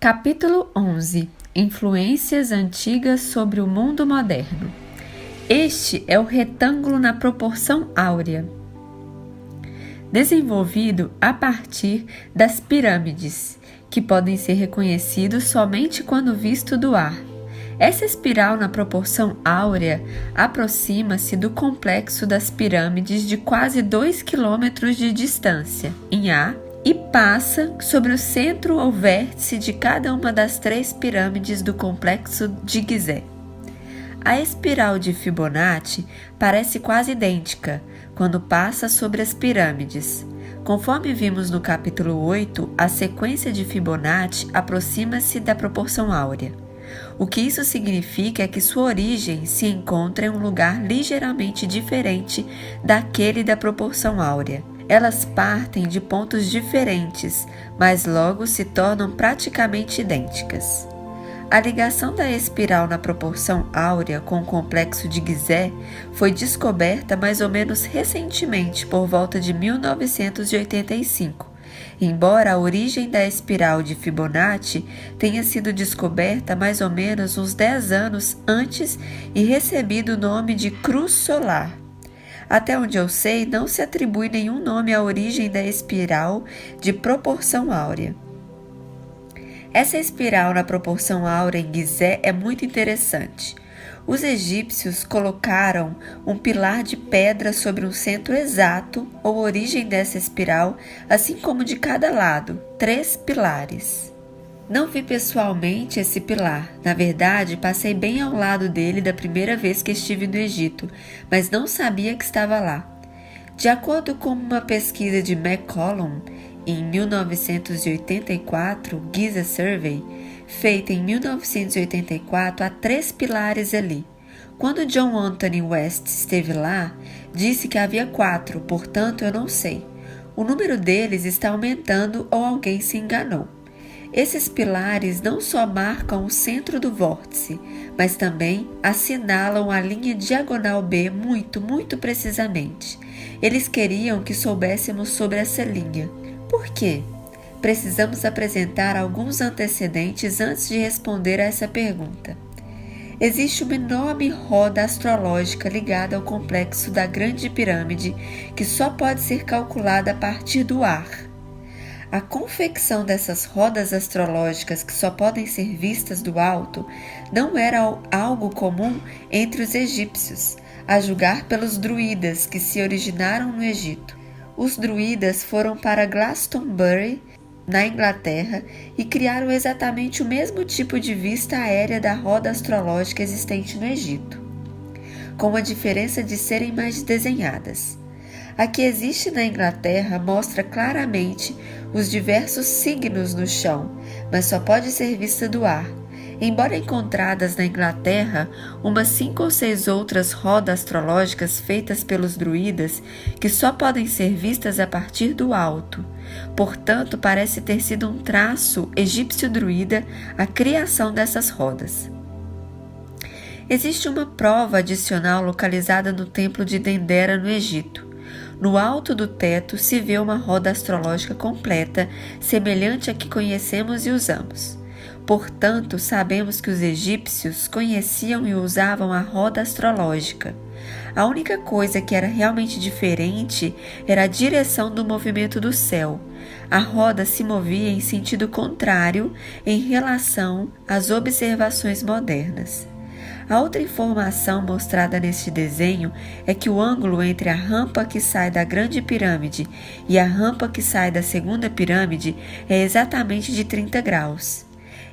Capítulo 11. Influências antigas sobre o mundo moderno. Este é o retângulo na proporção áurea, desenvolvido a partir das pirâmides, que podem ser reconhecidos somente quando visto do ar. Essa espiral na proporção áurea aproxima-se do complexo das pirâmides de quase 2 km de distância, em A, e passa sobre o centro ou vértice de cada uma das 3 pirâmides do complexo de Gizé. A espiral de Fibonacci parece quase idêntica quando passa sobre as pirâmides. Conforme vimos no capítulo 8, a sequência de Fibonacci aproxima-se da proporção áurea. O que isso significa é que sua origem se encontra em um lugar ligeiramente diferente daquele da proporção áurea. Elas partem de pontos diferentes, mas logo se tornam praticamente idênticas. A ligação da espiral na proporção áurea com o complexo de Gizé foi descoberta mais ou menos recentemente, por volta de 1985, embora a origem da espiral de Fibonacci tenha sido descoberta mais ou menos uns 10 anos antes e recebido o nome de cruz solar. Até onde eu sei, não se atribui nenhum nome à origem da espiral de proporção áurea. Essa espiral na proporção áurea em Gizé é muito interessante. Os egípcios colocaram um pilar de pedra sobre um centro exato ou origem dessa espiral, assim como de cada lado, 3 pilares. Não vi pessoalmente esse pilar. Na verdade, passei bem ao lado dele da primeira vez que estive no Egito, mas não sabia que estava lá. De acordo com uma pesquisa de McCollum, em 1984, Giza Survey, feita em 1984, há 3 pilares ali. Quando John Anthony West esteve lá, disse que havia 4, portanto eu não sei. O número deles está aumentando ou alguém se enganou. Esses pilares não só marcam o centro do vórtice, mas também assinalam a linha diagonal B muito precisamente. Eles queriam que soubéssemos sobre essa linha. Por quê? Precisamos apresentar alguns antecedentes antes de responder a essa pergunta. Existe uma enorme roda astrológica ligada ao complexo da Grande Pirâmide que só pode ser calculada a partir do ar. A confecção dessas rodas astrológicas que só podem ser vistas do alto não era algo comum entre os egípcios, a julgar pelos druidas que se originaram no Egito. Os druidas foram para Glastonbury, na Inglaterra, e criaram exatamente o mesmo tipo de vista aérea da roda astrológica existente no Egito, com a diferença de serem mais desenhadas. A que existe na Inglaterra mostra claramente os diversos signos no chão, mas só pode ser vista do ar. Embora encontradas na Inglaterra umas 5 ou 6 outras rodas astrológicas feitas pelos druidas que só podem ser vistas a partir do alto. Portanto, parece ter sido um traço egípcio-druida a criação dessas rodas. Existe uma prova adicional localizada no templo de Dendera, no Egito. No alto do teto se vê uma roda astrológica completa, semelhante à que conhecemos e usamos. Portanto, sabemos que os egípcios conheciam e usavam a roda astrológica. A única coisa que era realmente diferente era a direção do movimento do céu. A roda se movia em sentido contrário em relação às observações modernas. A outra informação mostrada neste desenho é que o ângulo entre a rampa que sai da Grande Pirâmide e a rampa que sai da Segunda Pirâmide é exatamente de 30 graus.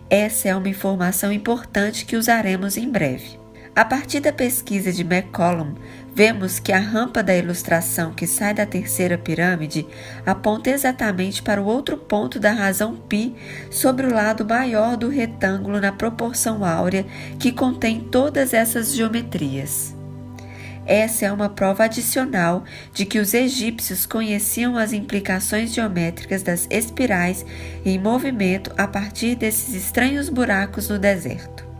Essa é uma informação importante que usaremos em breve. A partir da pesquisa de McCollum, vemos que a rampa da ilustração que sai da Terceira Pirâmide aponta exatamente para o outro ponto da razão π sobre o lado maior do retângulo na proporção áurea que contém todas essas geometrias. Essa é uma prova adicional de que os egípcios conheciam as implicações geométricas das espirais em movimento a partir desses estranhos buracos no deserto.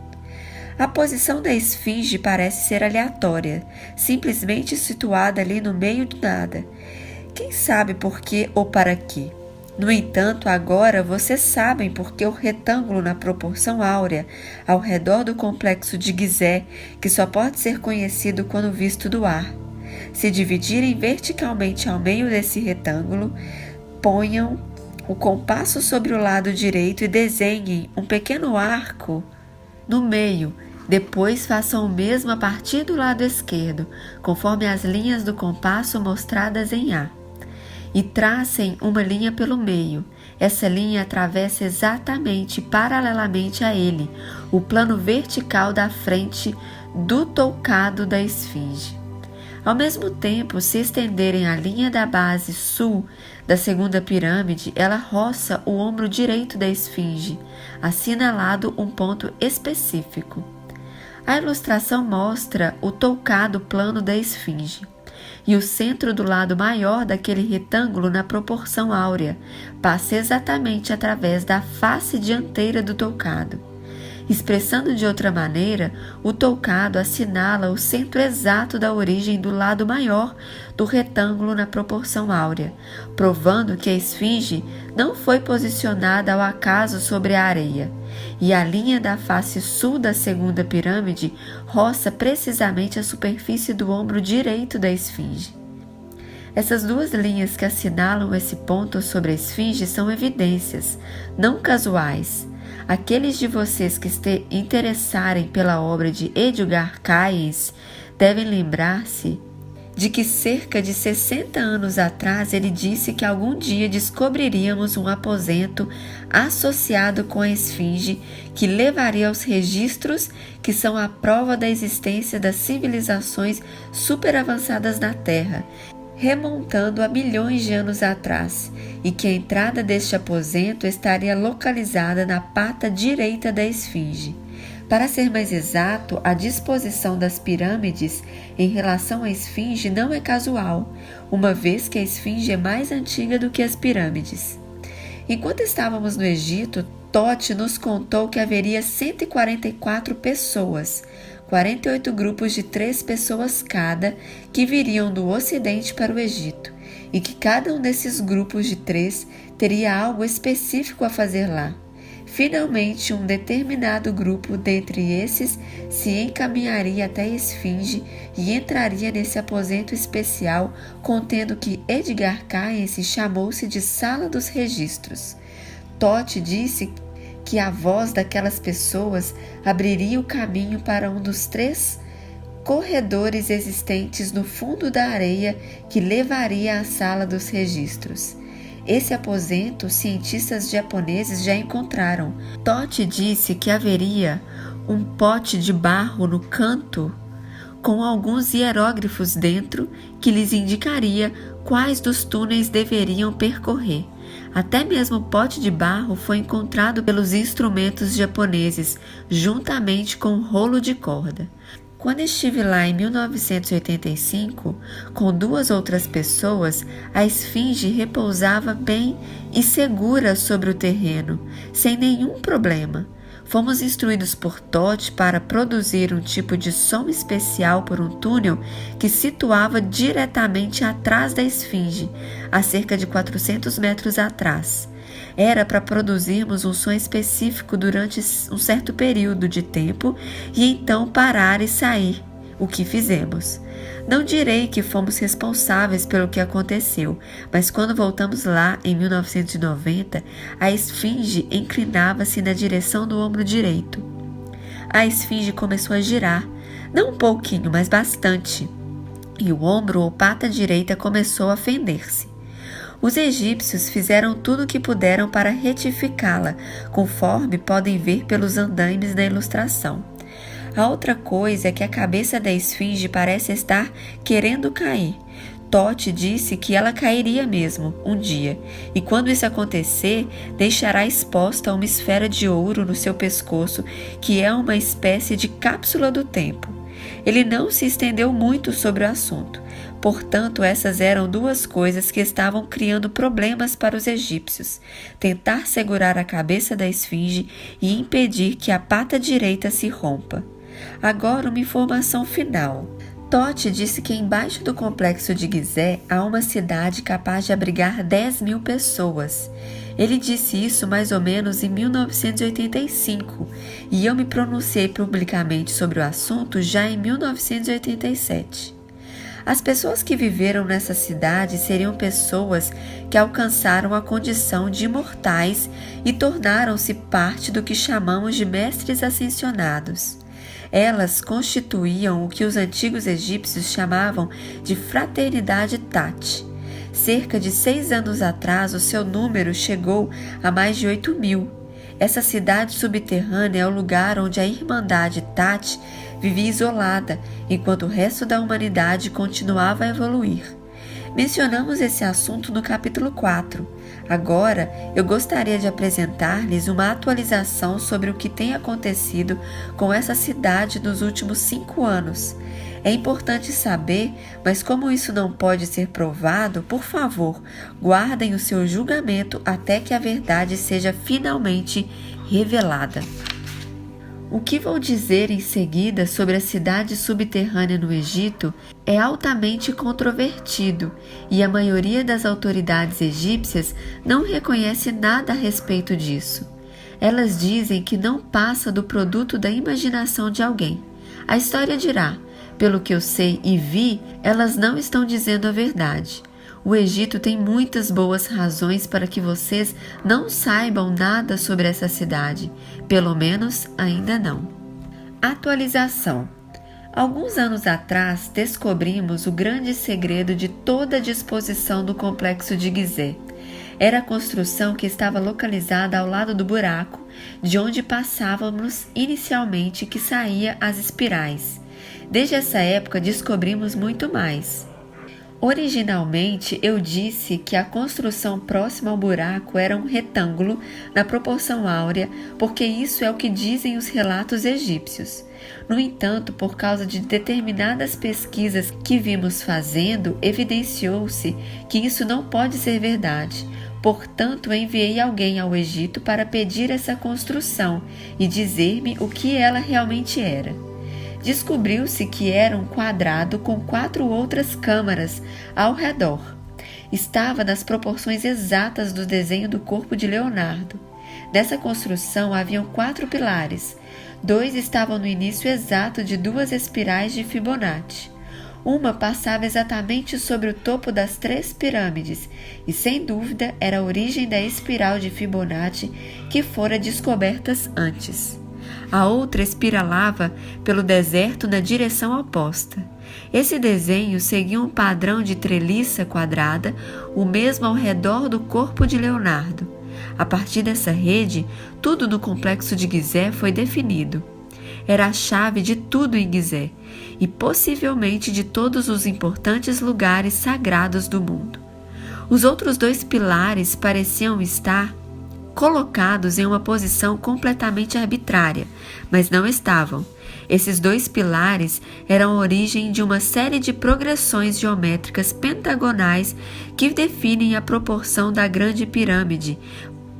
A posição da esfinge parece ser aleatória, simplesmente situada ali no meio do nada. Quem sabe por quê ou para quê? No entanto, agora vocês sabem porque o retângulo na proporção áurea ao redor do complexo de Gizeh, que só pode ser conhecido quando visto do ar. Se dividirem verticalmente ao meio desse retângulo, ponham o compasso sobre o lado direito e desenhem um pequeno arco no meio. Depois façam o mesmo a partir do lado esquerdo, conforme as linhas do compasso mostradas em A. E tracem uma linha pelo meio. Essa linha atravessa exatamente paralelamente a ele, o plano vertical da frente do toucado da esfinge. Ao mesmo tempo, se estenderem a linha da base sul da segunda pirâmide, ela roça o ombro direito da esfinge, assinalado um ponto específico. A ilustração mostra o toucado plano da esfinge e o centro do lado maior daquele retângulo na proporção áurea passa exatamente através da face dianteira do toucado. Expressando de outra maneira, o toucado assinala o centro exato da origem do lado maior do retângulo na proporção áurea, provando que a esfinge não foi posicionada ao acaso sobre a areia. E a linha da face sul da segunda pirâmide roça precisamente a superfície do ombro direito da esfinge. Essas duas linhas que assinalam esse ponto sobre a esfinge são evidências, não casuais. Aqueles de vocês que se interessarem pela obra de Edgar Cayes devem lembrar-se de que cerca de 60 anos atrás ele disse que algum dia descobriríamos um aposento associado com a esfinge que levaria aos registros que são a prova da existência das civilizações superavançadas na Terra, remontando a milhões de anos atrás, e que a entrada deste aposento estaria localizada na pata direita da esfinge. Para ser mais exato, a disposição das pirâmides em relação à esfinge não é casual, uma vez que a esfinge é mais antiga do que as pirâmides. Enquanto estávamos no Egito, Tote nos contou que haveria 144 pessoas, 48 grupos de 3 pessoas cada, que viriam do Ocidente para o Egito, e que cada um desses grupos de 3 teria algo específico a fazer lá. Finalmente, um determinado grupo dentre esses se encaminharia até a esfinge e entraria nesse aposento especial, contendo que Edgar Cayes chamou-se de Sala dos Registros. Tote disse que a voz daquelas pessoas abriria o caminho para um dos 3 corredores existentes no fundo da areia que levaria à Sala dos Registros. Esse aposento os cientistas japoneses já encontraram. Tote disse que haveria um pote de barro no canto com alguns hieróglifos dentro que lhes indicaria quais dos túneis deveriam percorrer. Até mesmo o pote de barro foi encontrado pelos instrumentos japoneses, juntamente com um rolo de corda. Quando estive lá em 1985, com 2 outras pessoas, a esfinge repousava bem e segura sobre o terreno, sem nenhum problema. Fomos instruídos por Tote para produzir um tipo de som especial por um túnel que situava diretamente atrás da esfinge, a cerca de 400 metros atrás. Era para produzirmos um som específico durante um certo período de tempo e então parar e sair, o que fizemos. Não direi que fomos responsáveis pelo que aconteceu, mas quando voltamos lá, em 1990, a esfinge inclinava-se na direção do ombro direito. A esfinge começou a girar, não um pouquinho, mas bastante, e o ombro ou pata direita começou a fender-se. Os egípcios fizeram tudo o que puderam para retificá-la, conforme podem ver pelos andaimes da ilustração. A outra coisa é que a cabeça da esfinge parece estar querendo cair. Tote disse que ela cairia mesmo, um dia, e quando isso acontecer, deixará exposta uma esfera de ouro no seu pescoço, que é uma espécie de cápsula do tempo. Ele não se estendeu muito sobre o assunto. Portanto, essas eram 2 coisas que estavam criando problemas para os egípcios: tentar segurar a cabeça da esfinge e impedir que a pata direita se rompa. Agora, uma informação final. Tote disse que embaixo do complexo de Gizeh há uma cidade capaz de abrigar 10.000 pessoas. Ele disse isso mais ou menos em 1985 e eu me pronunciei publicamente sobre o assunto já em 1987. As pessoas que viveram nessa cidade seriam pessoas que alcançaram a condição de imortais e tornaram-se parte do que chamamos de mestres ascensionados. Elas constituíam o que os antigos egípcios chamavam de fraternidade Tat. Cerca de 6 anos atrás, o seu número chegou a mais de 8.000. Essa cidade subterrânea é o lugar onde a Irmandade Tat vivia isolada, enquanto o resto da humanidade continuava a evoluir. Mencionamos esse assunto no capítulo 4. Agora, eu gostaria de apresentar-lhes uma atualização sobre o que tem acontecido com essa cidade nos últimos 5 anos. É importante saber, mas como isso não pode ser provado, por favor, guardem o seu julgamento até que a verdade seja finalmente revelada. O que vou dizer em seguida sobre a cidade subterrânea no Egito é altamente controvertido e a maioria das autoridades egípcias não reconhece nada a respeito disso. Elas dizem que não passa do produto da imaginação de alguém. A história dirá, pelo que eu sei e vi, elas não estão dizendo a verdade. O Egito tem muitas boas razões para que vocês não saibam nada sobre essa cidade, pelo menos ainda não. Atualização. Alguns anos atrás, descobrimos o grande segredo de toda a disposição do complexo de Gizeh. Era a construção que estava localizada ao lado do buraco, de onde passávamos inicialmente que saía as espirais. Desde essa época, descobrimos muito mais. Originalmente, eu disse que a construção próxima ao buraco era um retângulo na proporção áurea, porque isso é o que dizem os relatos egípcios. No entanto, por causa de determinadas pesquisas que vimos fazendo, evidenciou-se que isso não pode ser verdade. Portanto, enviei alguém ao Egito para pedir essa construção e dizer-me o que ela realmente era. Descobriu-se que era um quadrado com 4 outras câmaras ao redor. Estava nas proporções exatas do desenho do corpo de Leonardo. Nessa construção haviam 4 pilares. 2 estavam no início exato de 2 espirais de Fibonacci. Uma passava exatamente sobre o topo das 3 pirâmides e, sem dúvida, era a origem da espiral de Fibonacci que fora descobertas antes. A outra espiralava pelo deserto na direção oposta. Esse desenho seguia um padrão de treliça quadrada, o mesmo ao redor do corpo de Leonardo. A partir dessa rede, tudo no complexo de Gizeh foi definido. Era a chave de tudo em Gizeh e possivelmente de todos os importantes lugares sagrados do mundo. Os outros 2 pilares pareciam estar colocados em uma posição completamente arbitrária, mas não estavam. Esses 2 pilares eram a origem de uma série de progressões geométricas pentagonais que definem a proporção da grande pirâmide,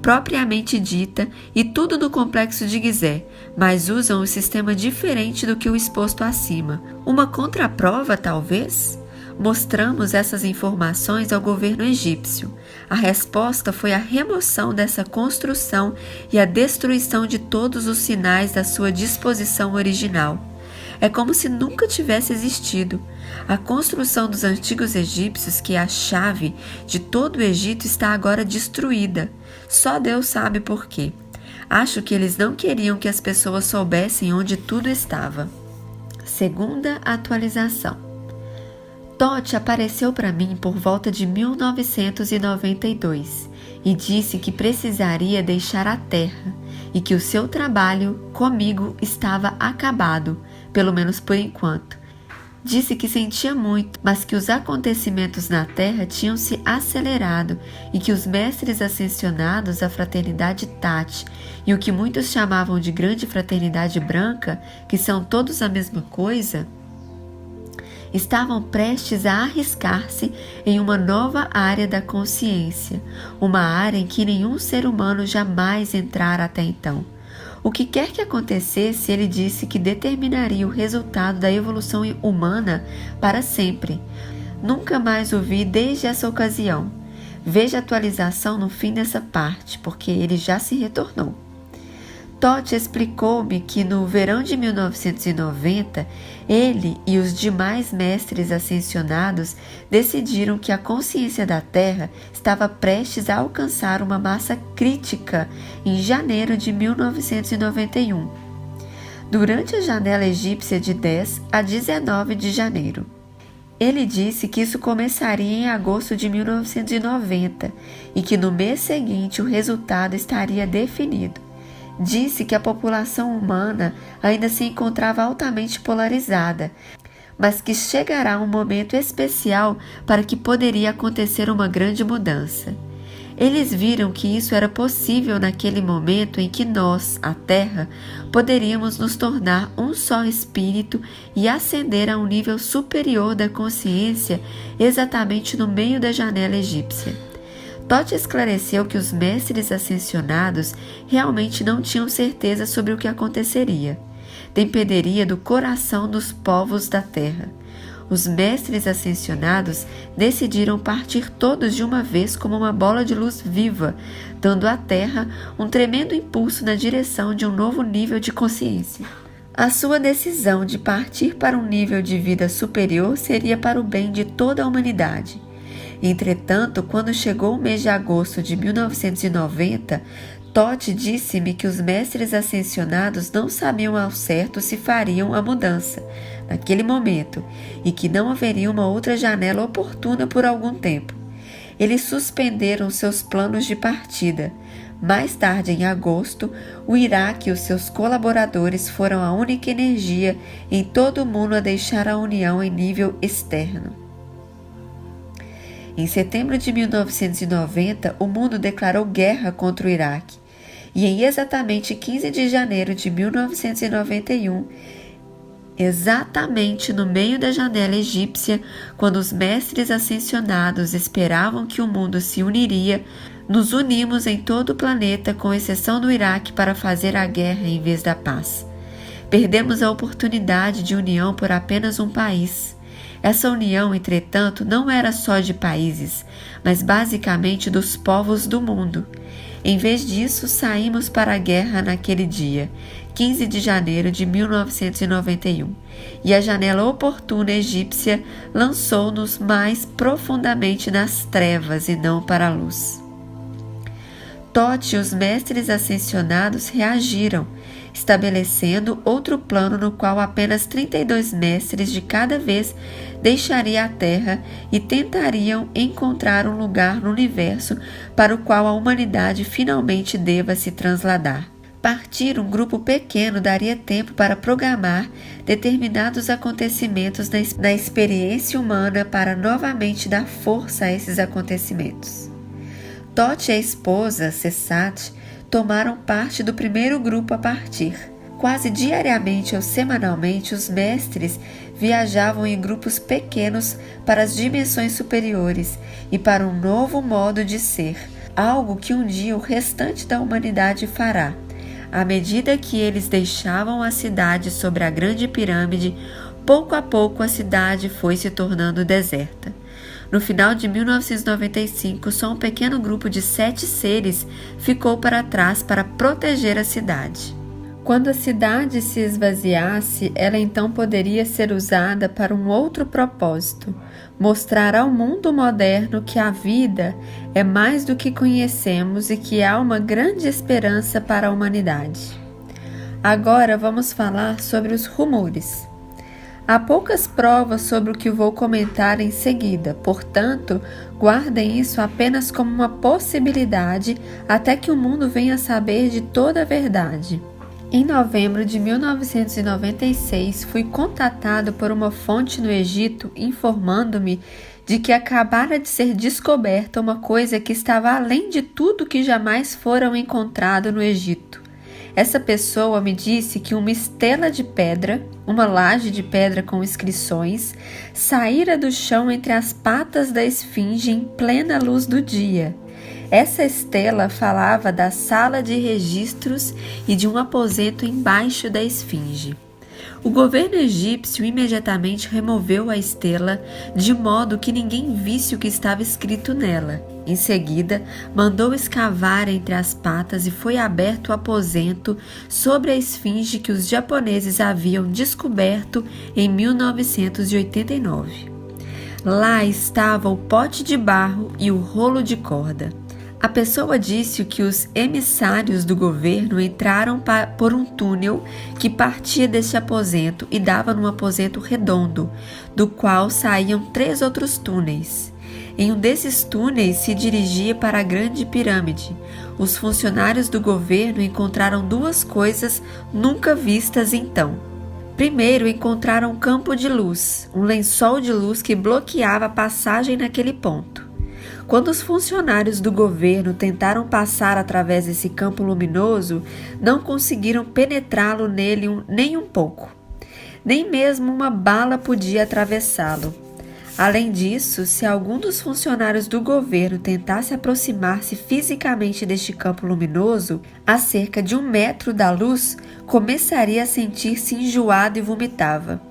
propriamente dita, e tudo no complexo de Gizeh, mas usam um sistema diferente do que o exposto acima. Uma contraprova, talvez? Mostramos essas informações ao governo egípcio. A resposta foi a remoção dessa construção e a destruição de todos os sinais da sua disposição original. É como se nunca tivesse existido. A construção dos antigos egípcios, que é a chave de todo o Egito, está agora destruída. Só Deus sabe por quê. Acho que eles não queriam que as pessoas soubessem onde tudo estava. Segunda atualização. Tote apareceu para mim por volta de 1992 e disse que precisaria deixar a Terra e que o seu trabalho comigo estava acabado, pelo menos por enquanto. Disse que sentia muito, mas que os acontecimentos na Terra tinham se acelerado e que os mestres ascensionados da fraternidade Tat e o que muitos chamavam de grande fraternidade branca, que são todos a mesma coisa, estavam prestes a arriscar-se em uma nova área da consciência, uma área em que nenhum ser humano jamais entrara até então. O que quer que acontecesse, ele disse que determinaria o resultado da evolução humana para sempre. Nunca mais o vi desde essa ocasião. Veja a atualização no fim dessa parte, porque ele já se retornou. Todd explicou-me que no verão de 1990, ele e os demais mestres ascensionados decidiram que a consciência da Terra estava prestes a alcançar uma massa crítica em janeiro de 1991, durante a janela egípcia de 10 a 19 de janeiro. Ele disse que isso começaria em agosto de 1990 e que no mês seguinte o resultado estaria definido. Disse que a população humana ainda se encontrava altamente polarizada, mas que chegará um momento especial para que poderia acontecer uma grande mudança. Eles viram que isso era possível naquele momento em que nós, a Terra, poderíamos nos tornar um só espírito e ascender a um nível superior da consciência exatamente no meio da janela egípcia. Todd esclareceu que os mestres ascensionados realmente não tinham certeza sobre o que aconteceria. Dependeria do coração dos povos da Terra. Os mestres ascensionados decidiram partir todos de uma vez como uma bola de luz viva, dando à Terra um tremendo impulso na direção de um novo nível de consciência. A sua decisão de partir para um nível de vida superior seria para o bem de toda a humanidade. Entretanto, quando chegou o mês de agosto de 1990, Todd disse-me que os mestres ascensionados não sabiam ao certo se fariam a mudança naquele momento e que não haveria uma outra janela oportuna por algum tempo. Eles suspenderam seus planos de partida. Mais tarde, em agosto, o Iraque e os seus colaboradores foram a única energia em todo o mundo a deixar a União em nível externo. Em setembro de 1990, o mundo declarou guerra contra o Iraque. E em exatamente 15 de janeiro de 1991, exatamente no meio da janela egípcia, quando os mestres ascensionados esperavam que o mundo se uniria, nos unimos em todo o planeta, com exceção do Iraque, para fazer a guerra em vez da paz. Perdemos a oportunidade de união por apenas um país. Essa união, entretanto, não era só de países, mas basicamente dos povos do mundo. Em vez disso, saímos para a guerra naquele dia, 15 de janeiro de 1991, e a janela oportuna egípcia lançou-nos mais profundamente nas trevas e não para a luz. Todd e os mestres ascensionados reagiram, estabelecendo outro plano no qual apenas 32 mestres de cada vez deixariam a Terra e tentariam encontrar um lugar no universo para o qual a humanidade finalmente deva se trasladar. Partir um grupo pequeno daria tempo para programar determinados acontecimentos na experiência humana para novamente dar força a esses acontecimentos. Todd e a esposa, Sesat, tomaram parte do primeiro grupo a partir. Quase diariamente ou semanalmente, os mestres viajavam em grupos pequenos para as dimensões superiores e para um novo modo de ser, algo que um dia o restante da humanidade fará. À medida que eles deixavam a cidade sobre a grande pirâmide, pouco a pouco a cidade foi se tornando deserta. No final de 1995, só um pequeno grupo de 7 seres ficou para trás para proteger a cidade. Quando a cidade se esvaziasse, ela então poderia ser usada para um outro propósito: mostrar ao mundo moderno que a vida é mais do que conhecemos e que há uma grande esperança para a humanidade. Agora vamos falar sobre os rumores. Há poucas provas sobre o que vou comentar em seguida, portanto, guardem isso apenas como uma possibilidade até que o mundo venha a saber de toda a verdade. Em novembro de 1996, fui contatado por uma fonte no Egito informando-me de que acabara de ser descoberta uma coisa que estava além de tudo que jamais foram encontrado no Egito. Essa pessoa me disse que uma estela de pedra, uma laje de pedra com inscrições, saíra do chão entre as patas da esfinge em plena luz do dia. Essa estela falava da sala de registros e de um aposento embaixo da esfinge. O governo egípcio imediatamente removeu a estela, de modo que ninguém visse o que estava escrito nela. Em seguida, mandou escavar entre as patas e foi aberto o aposento sobre a esfinge que os japoneses haviam descoberto em 1989. Lá estava o pote de barro e o rolo de corda. A pessoa disse que os emissários do governo entraram por um túnel que partia desse aposento e dava num aposento redondo, do qual saíam 3 outros túneis. Em um desses túneis se dirigia para a Grande Pirâmide. Os funcionários do governo encontraram 2 coisas nunca vistas então. Primeiro, encontraram um campo de luz, um lençol de luz que bloqueava a passagem naquele ponto. Quando os funcionários do governo tentaram passar através desse campo luminoso, não conseguiram penetrá-lo nele nem um pouco. Nem mesmo uma bala podia atravessá-lo. Além disso, se algum dos funcionários do governo tentasse aproximar-se fisicamente deste campo luminoso, a cerca de 1 metro da luz, começaria a sentir-se enjoado e vomitava.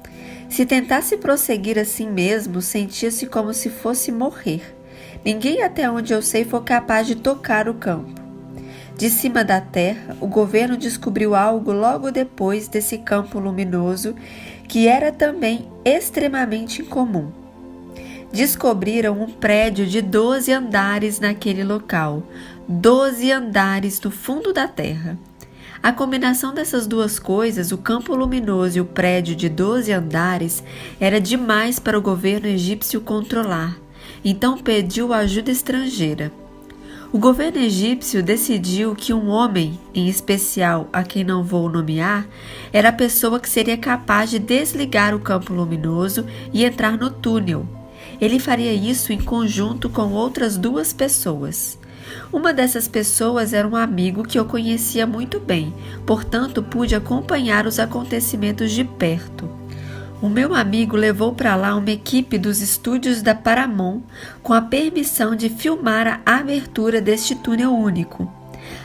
Se tentasse prosseguir assim mesmo, sentia-se como se fosse morrer. Ninguém até onde eu sei foi capaz de tocar o campo. De cima da terra, o governo descobriu algo logo depois desse campo luminoso, que era também extremamente incomum. Descobriram um prédio de 12 andares naquele local, 12 andares no fundo da terra. A combinação dessas 2 coisas, o campo luminoso e o prédio de 12 andares, era demais para o governo egípcio controlar. Então pediu ajuda estrangeira. O governo egípcio decidiu que um homem, em especial a quem não vou nomear, era a pessoa que seria capaz de desligar o campo luminoso e entrar no túnel. Ele faria isso em conjunto com outras 2 pessoas. Uma dessas pessoas era um amigo que eu conhecia muito bem, portanto pude acompanhar os acontecimentos de perto. O meu amigo levou para lá uma equipe dos estúdios da Paramount com a permissão de filmar a abertura deste túnel único.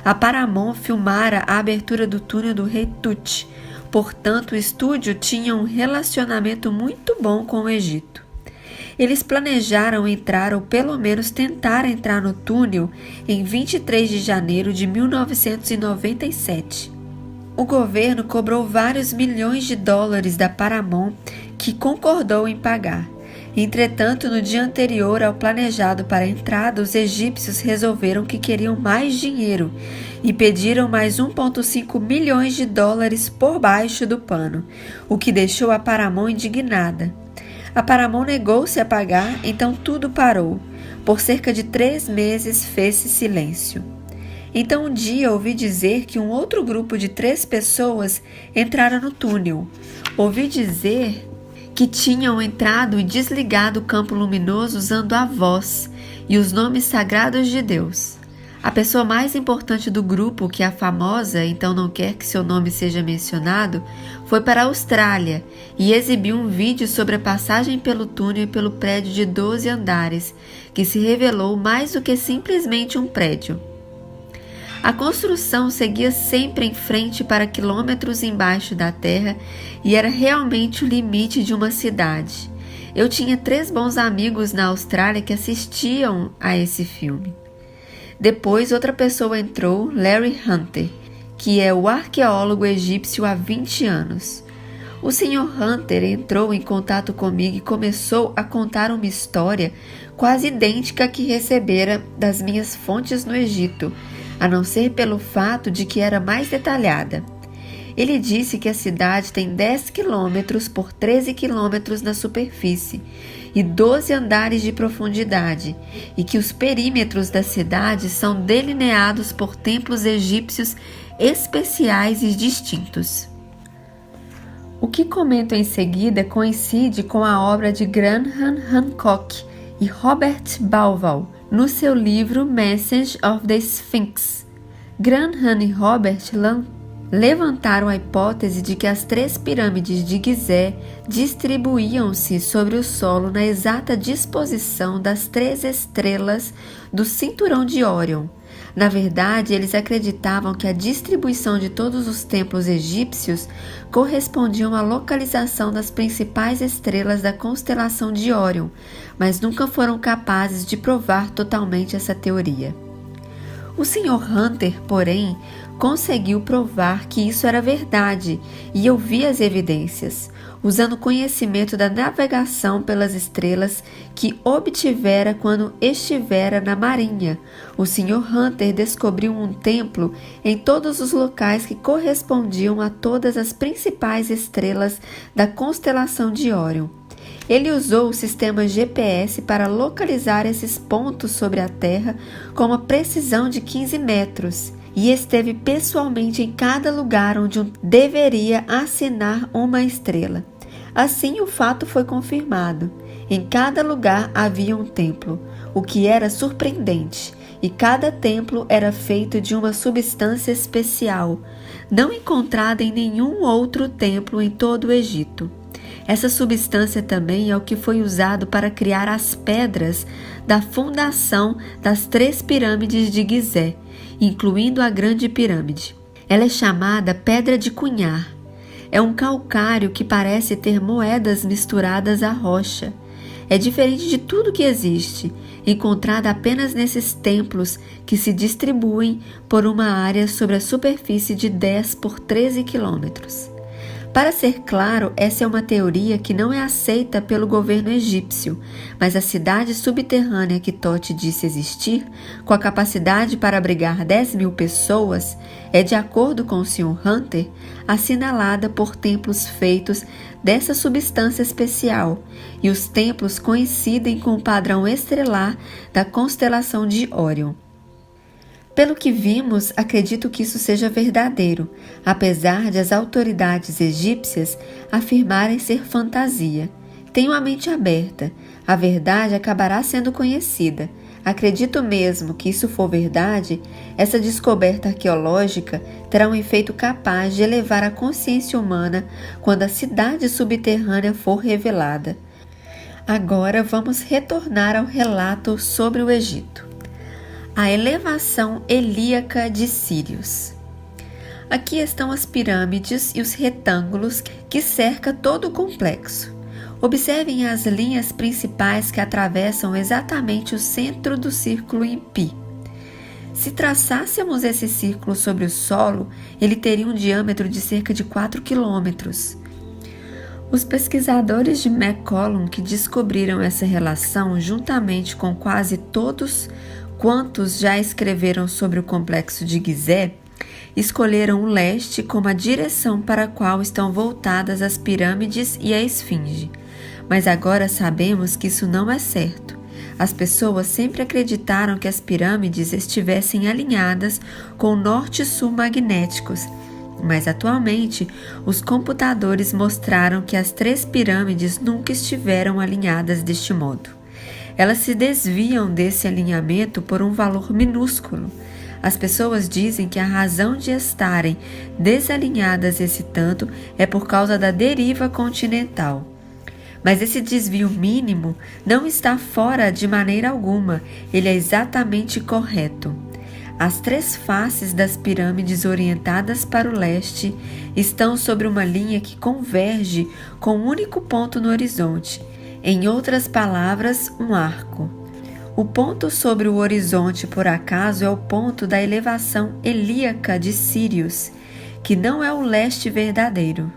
A Paramount filmara a abertura do túnel do Rei Tut, portanto o estúdio tinha um relacionamento muito bom com o Egito. Eles planejaram entrar ou pelo menos tentar entrar no túnel em 23 de janeiro de 1997. O governo cobrou vários milhões de dólares da Paramount, que concordou em pagar. Entretanto, no dia anterior ao planejado para a entrada, os egípcios resolveram que queriam mais dinheiro e pediram mais 1,5 milhões de dólares por baixo do pano, o que deixou a Paramount indignada. A Paramount negou-se a pagar, então tudo parou. Por cerca de 3 meses fez-se silêncio. Então um dia ouvi dizer que um outro grupo de 3 pessoas entraram no túnel. Ouvi dizer que tinham entrado e desligado o campo luminoso usando a voz e os nomes sagrados de Deus. A pessoa mais importante do grupo, que é a famosa, então não quer que seu nome seja mencionado, foi para a Austrália e exibiu um vídeo sobre a passagem pelo túnel e pelo prédio de 12 andares, que se revelou mais do que simplesmente um prédio. A construção seguia sempre em frente para quilômetros embaixo da terra e era realmente o limite de uma cidade. Eu tinha 3 bons amigos na Austrália que assistiam a esse filme. Depois outra pessoa entrou, Larry Hunter, que é o arqueólogo egípcio há 20 anos. O Sr. Hunter entrou em contato comigo e começou a contar uma história quase idêntica à que recebera das minhas fontes no Egito, a não ser pelo fato de que era mais detalhada. Ele disse que a cidade tem 10 quilômetros por 13 quilômetros na superfície e 12 andares de profundidade, e que os perímetros da cidade são delineados por templos egípcios especiais e distintos. O que comento em seguida coincide com a obra de Graham Hancock e Robert Bauval, no seu livro Message of the Sphinx. Graham e Robert levantaram a hipótese de que as 3 pirâmides de Gizé distribuíam-se sobre o solo na exata disposição das 3 estrelas do cinturão de Órion. Na verdade, eles acreditavam que a distribuição de todos os templos egípcios correspondiam à localização das principais estrelas da constelação de Órion, mas nunca foram capazes de provar totalmente essa teoria. O Sr. Hunter, porém, conseguiu provar que isso era verdade e eu vi as evidências, usando o conhecimento da navegação pelas estrelas que obtivera quando estivera na marinha. O Sr. Hunter descobriu um templo em todos os locais que correspondiam a todas as principais estrelas da constelação de Órion. Ele usou o sistema GPS para localizar esses pontos sobre a Terra com uma precisão de 15 metros e esteve pessoalmente em cada lugar onde deveria assinar uma estrela. Assim, o fato foi confirmado. Em cada lugar havia um templo, o que era surpreendente, e cada templo era feito de uma substância especial, não encontrada em nenhum outro templo em todo o Egito. Essa substância também é o que foi usado para criar as pedras da fundação das 3 pirâmides de Gizé, incluindo a Grande Pirâmide. Ela é chamada Pedra de Cunhar. É um calcário que parece ter moedas misturadas à rocha. É diferente de tudo que existe, encontrada apenas nesses templos que se distribuem por uma área sobre a superfície de 10 por 13 quilômetros. Para ser claro, essa é uma teoria que não é aceita pelo governo egípcio, mas a cidade subterrânea que Tote disse existir, com a capacidade para abrigar 10.000 pessoas, é, de acordo com o Sr. Hunter, assinalada por templos feitos dessa substância especial, e os templos coincidem com o padrão estrelar da constelação de Órion. Pelo que vimos, acredito que isso seja verdadeiro, apesar de as autoridades egípcias afirmarem ser fantasia. Tenho a mente aberta. A verdade acabará sendo conhecida. Acredito mesmo que, se for verdade, essa descoberta arqueológica terá um efeito capaz de elevar a consciência humana quando a cidade subterrânea for revelada. Agora vamos retornar ao relato sobre o Egito. A elevação helíaca de Sírios. Aqui estão as pirâmides e os retângulos que cercam todo o complexo. Observem as linhas principais que atravessam exatamente o centro do círculo em Pi. Se traçássemos esse círculo sobre o solo, ele teria um diâmetro de cerca de 4 quilômetros. Os pesquisadores de McCollum que descobriram essa relação, juntamente com quase todos quantos já escreveram sobre o complexo de Gizé, escolheram o leste como a direção para a qual estão voltadas as pirâmides e a esfinge. Mas agora sabemos que isso não é certo. As pessoas sempre acreditaram que as pirâmides estivessem alinhadas com o norte e sul magnéticos, mas atualmente os computadores mostraram que as 3 pirâmides nunca estiveram alinhadas deste modo. Elas se desviam desse alinhamento por um valor minúsculo. As pessoas dizem que a razão de estarem desalinhadas esse tanto é por causa da deriva continental. Mas esse desvio mínimo não está fora de maneira alguma, ele é exatamente correto. As 3 faces das pirâmides orientadas para o leste estão sobre uma linha que converge com um único ponto no horizonte. Em outras palavras, um arco. O ponto sobre o horizonte, por acaso, é o ponto da elevação helíaca de Sírios, que não é o leste verdadeiro.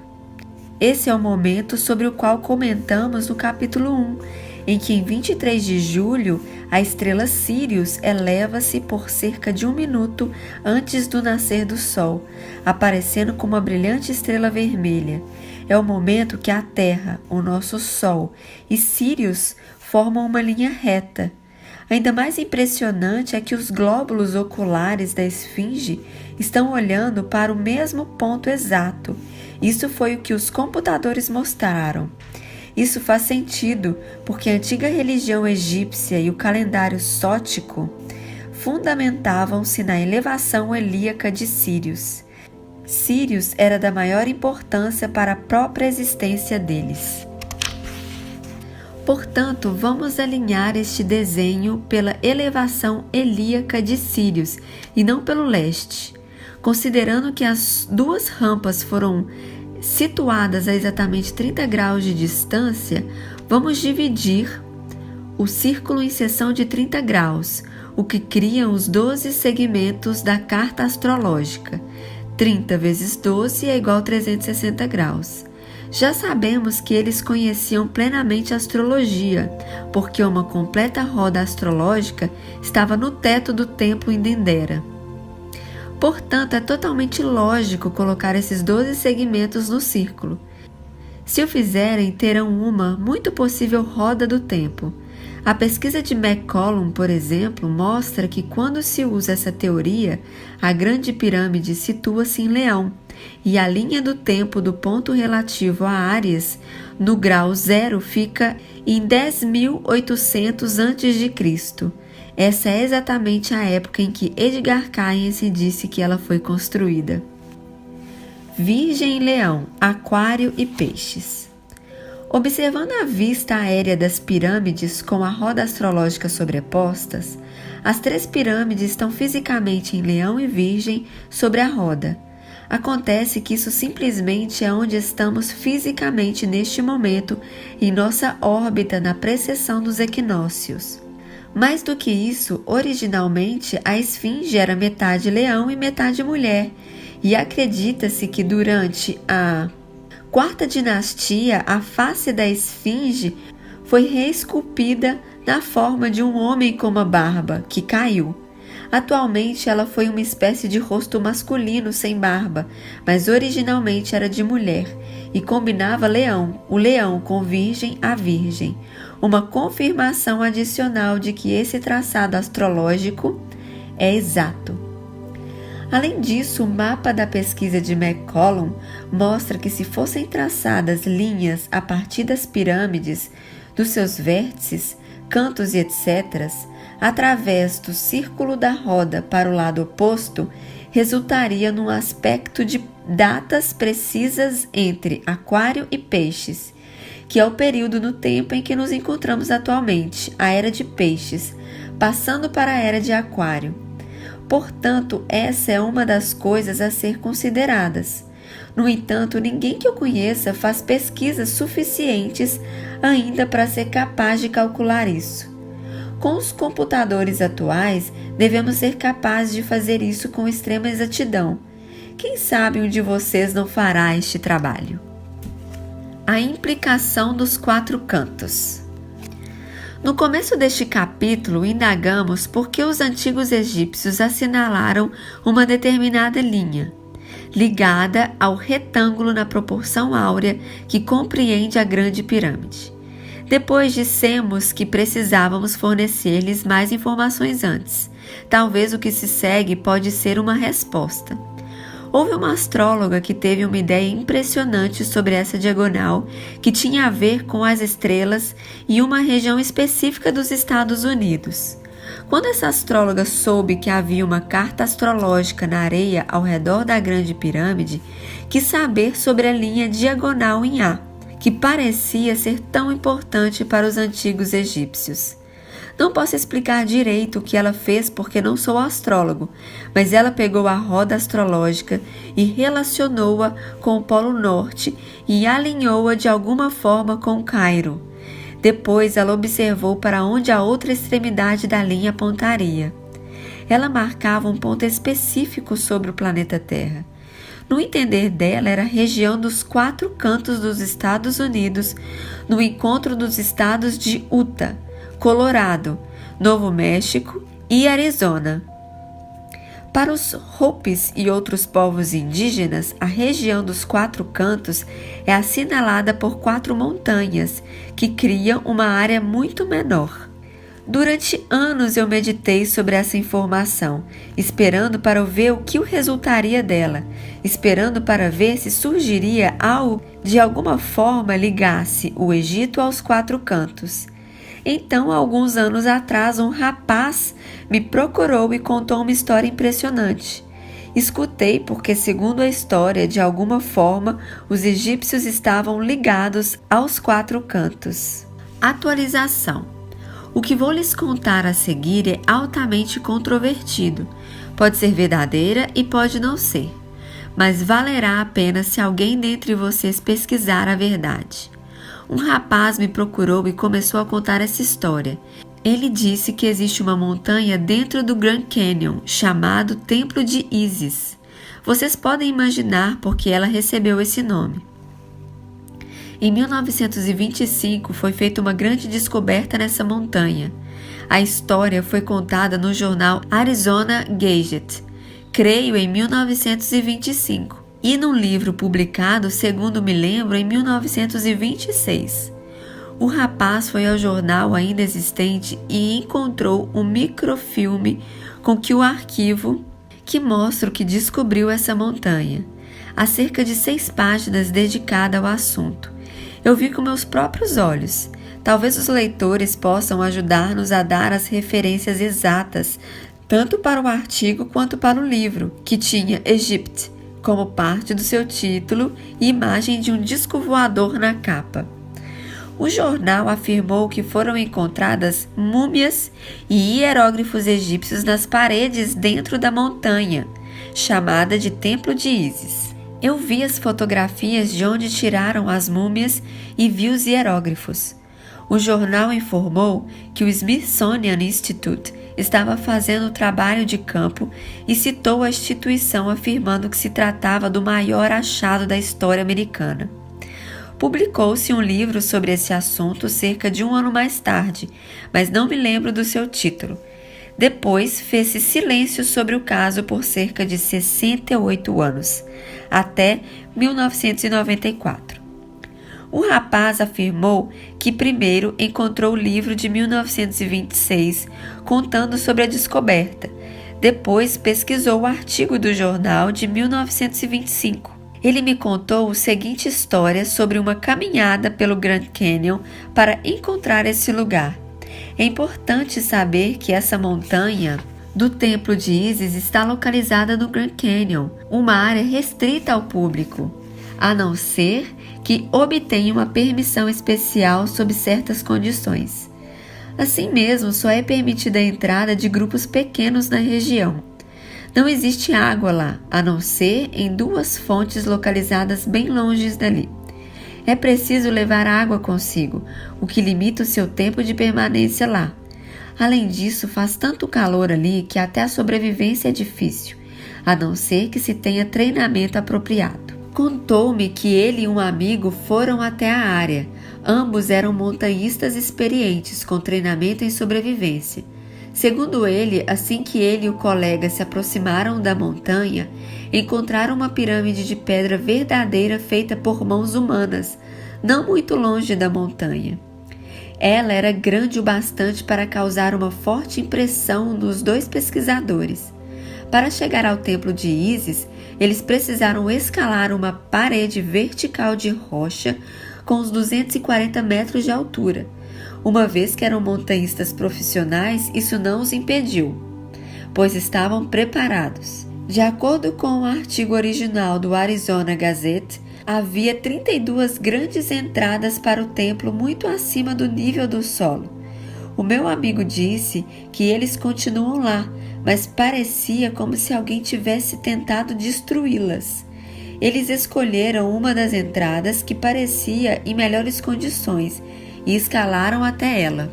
Esse é o momento sobre o qual comentamos no capítulo 1, em que em 23 de julho a estrela Sírius eleva-se por cerca de 1 minuto antes do nascer do Sol, aparecendo como uma brilhante estrela vermelha. É o momento que a Terra, o nosso Sol, e Sírius formam uma linha reta. Ainda mais impressionante é que os glóbulos oculares da esfinge estão olhando para o mesmo ponto exato. Isso foi o que os computadores mostraram. Isso faz sentido, porque a antiga religião egípcia e o calendário sótico fundamentavam-se na elevação helíaca de Sírius. Sírios era da maior importância para a própria existência deles. Portanto, vamos alinhar este desenho pela elevação helíaca de Sírios e não pelo leste. Considerando que as duas rampas foram situadas a exatamente 30 graus de distância, vamos dividir o círculo em seção de 30 graus, o que cria os 12 segmentos da carta astrológica. 30 vezes 12 é igual a 360 graus. Já sabemos que eles conheciam plenamente a astrologia, porque uma completa roda astrológica estava no teto do templo em Dendera. Portanto, é totalmente lógico colocar esses 12 segmentos no círculo. Se o fizerem, terão uma muito possível roda do tempo. A pesquisa de McCollum, por exemplo, mostra que quando se usa essa teoria, a Grande Pirâmide situa-se em Leão, e a linha do tempo do ponto relativo a Áries, no grau 0, fica em 10.800 a.C. Essa é exatamente a época em que Edgar Cayce disse que ela foi construída. Virgem e Leão, Aquário e Peixes. Observando a vista aérea das pirâmides com a roda astrológica sobrepostas, as 3 pirâmides estão fisicamente em Leão e Virgem sobre a roda. Acontece que isso simplesmente é onde estamos fisicamente neste momento em nossa órbita na precessão dos equinócios. Mais do que isso, originalmente a esfinge era metade leão e metade mulher, e acredita-se que durante a Quarta dinastia, a face da esfinge foi reesculpida na forma de um homem com uma barba, que caiu. Atualmente ela foi uma espécie de rosto masculino sem barba, mas originalmente era de mulher e combinava o leão com virgem a virgem, uma confirmação adicional de que esse traçado astrológico é exato. Além disso, o mapa da pesquisa de McCollum mostra que se fossem traçadas linhas a partir das pirâmides, dos seus vértices, cantos e etc., através do círculo da roda para o lado oposto, resultaria num aspecto de datas precisas entre Aquário e Peixes, que é o período no tempo em que nos encontramos atualmente, a Era de Peixes, passando para a Era de Aquário. Portanto, essa é uma das coisas a ser consideradas. No entanto, ninguém que eu conheça faz pesquisas suficientes ainda para ser capaz de calcular isso. Com os computadores atuais, devemos ser capazes de fazer isso com extrema exatidão. Quem sabe um de vocês não fará este trabalho? A implicação dos 4 cantos. No começo deste capítulo, indagamos por que os antigos egípcios assinalaram uma determinada linha, ligada ao retângulo na proporção áurea que compreende a Grande Pirâmide. Depois dissemos que precisávamos fornecer-lhes mais informações antes. Talvez o que se segue pode ser uma resposta. Houve uma astróloga que teve uma ideia impressionante sobre essa diagonal que tinha a ver com as estrelas e uma região específica dos Estados Unidos. Quando essa astróloga soube que havia uma carta astrológica na areia ao redor da Grande Pirâmide, quis saber sobre a linha diagonal em A, que parecia ser tão importante para os antigos egípcios. Não posso explicar direito o que ela fez porque não sou astrólogo, mas ela pegou a roda astrológica e relacionou-a com o Polo Norte e alinhou-a de alguma forma com Cairo. Depois ela observou para onde a outra extremidade da linha apontaria. Ela marcava um ponto específico sobre o planeta Terra. No entender dela, era a região dos 4 cantos dos Estados Unidos, no encontro dos estados de Utah, Colorado, Novo México e Arizona. Para os Hopis e outros povos indígenas, a região dos 4 cantos é assinalada por 4 montanhas, que criam uma área muito menor. Durante anos eu meditei sobre essa informação, esperando para ver o que resultaria dela, esperando para ver se surgiria algo de alguma forma ligasse o Egito aos 4 cantos. Então, alguns anos atrás, um rapaz me procurou e contou uma história impressionante. Escutei porque, segundo a história, de alguma forma, os egípcios estavam ligados aos 4 cantos. Atualização. O que vou lhes contar a seguir é altamente controvertido. Pode ser verdadeira e pode não ser, mas valerá a pena se alguém dentre vocês pesquisar a verdade. Um rapaz me procurou e começou a contar essa história. Ele disse que existe uma montanha dentro do Grand Canyon, chamado Templo de Ísis. Vocês podem imaginar por que ela recebeu esse nome. Em 1925 foi feita uma grande descoberta nessa montanha. A história foi contada no jornal Arizona Gazette, creio em 1925, e num livro publicado, segundo me lembro, em 1926. O rapaz foi ao jornal ainda existente e encontrou um microfilme com que o arquivo que mostra o que descobriu essa montanha. Há cerca de 6 páginas dedicadas ao assunto. Eu vi com meus próprios olhos. Talvez os leitores possam ajudar-nos a dar as referências exatas, tanto para o artigo quanto para o livro, que tinha Egypt como parte do seu título e imagem de um disco voador na capa. O jornal afirmou que foram encontradas múmias e hieróglifos egípcios nas paredes dentro da montanha, chamada de Templo de Ísis. Eu vi as fotografias de onde tiraram as múmias e vi os hieróglifos. O jornal informou que o Smithsonian Institute estava fazendo trabalho de campo e citou a instituição afirmando que se tratava do maior achado da história americana. Publicou-se um livro sobre esse assunto cerca de 1 ano mais tarde, mas não me lembro do seu título. Depois fez-se silêncio sobre o caso por cerca de 68 anos, até 1994. O rapaz afirmou que primeiro encontrou o livro de 1926 contando sobre a descoberta. Depois pesquisou o artigo do jornal de 1925. Ele me contou a seguinte história sobre uma caminhada pelo Grand Canyon para encontrar esse lugar. É importante saber que essa montanha do Templo de Ísis está localizada no Grand Canyon, uma área restrita ao público, a não ser que obtenha uma permissão especial sob certas condições. Assim mesmo, só é permitida a entrada de grupos pequenos na região. Não existe água lá, a não ser em 2 fontes localizadas bem longe dali. É preciso levar água consigo, o que limita o seu tempo de permanência lá. Além disso, faz tanto calor ali que até a sobrevivência é difícil, a não ser que se tenha treinamento apropriado. Contou-me que ele e um amigo foram até a área. Ambos eram montanhistas experientes com treinamento em sobrevivência. Segundo ele, assim que ele e o colega se aproximaram da montanha, encontraram uma pirâmide de pedra verdadeira feita por mãos humanas, não muito longe da montanha. Ela era grande o bastante para causar uma forte impressão nos 2 pesquisadores. Para chegar ao templo de Ísis, eles precisaram escalar uma parede vertical de rocha com uns 240 metros de altura. Uma vez que eram montanhistas profissionais, isso não os impediu, pois estavam preparados. De acordo com o artigo original do Arizona Gazette, havia 32 grandes entradas para o templo muito acima do nível do solo. O meu amigo disse que eles continuam lá, mas parecia como se alguém tivesse tentado destruí-las. Eles escolheram uma das entradas que parecia em melhores condições e escalaram até ela.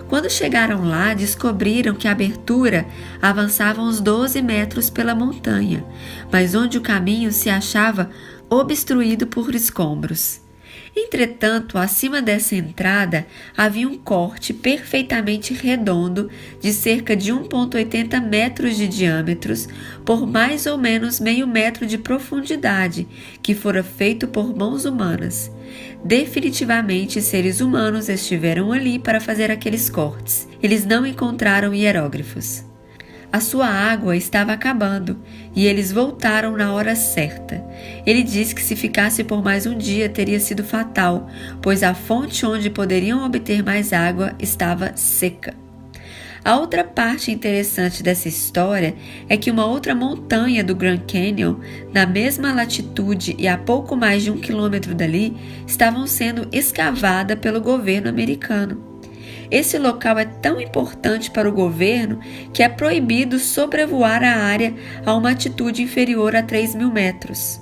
Quando chegaram lá, descobriram que a abertura avançava uns 12 metros pela montanha, mas onde o caminho se achava obstruído por escombros. Entretanto, acima dessa entrada havia um corte perfeitamente redondo de cerca de 1,80 metros de diâmetro por mais ou menos meio metro de profundidade, que fora feito por mãos humanas. Definitivamente, seres humanos estiveram ali para fazer aqueles cortes. Eles não encontraram hieróglifos. A sua água estava acabando e eles voltaram na hora certa. Ele disse que se ficasse por mais um dia teria sido fatal, pois a fonte onde poderiam obter mais água estava seca. A outra parte interessante dessa história é que uma outra montanha do Grand Canyon, na mesma latitude e a pouco mais de 1 quilômetro dali, estavam sendo escavada pelo governo americano. Esse local é tão importante para o governo que é proibido sobrevoar a área a uma altitude inferior a 3.000 metros.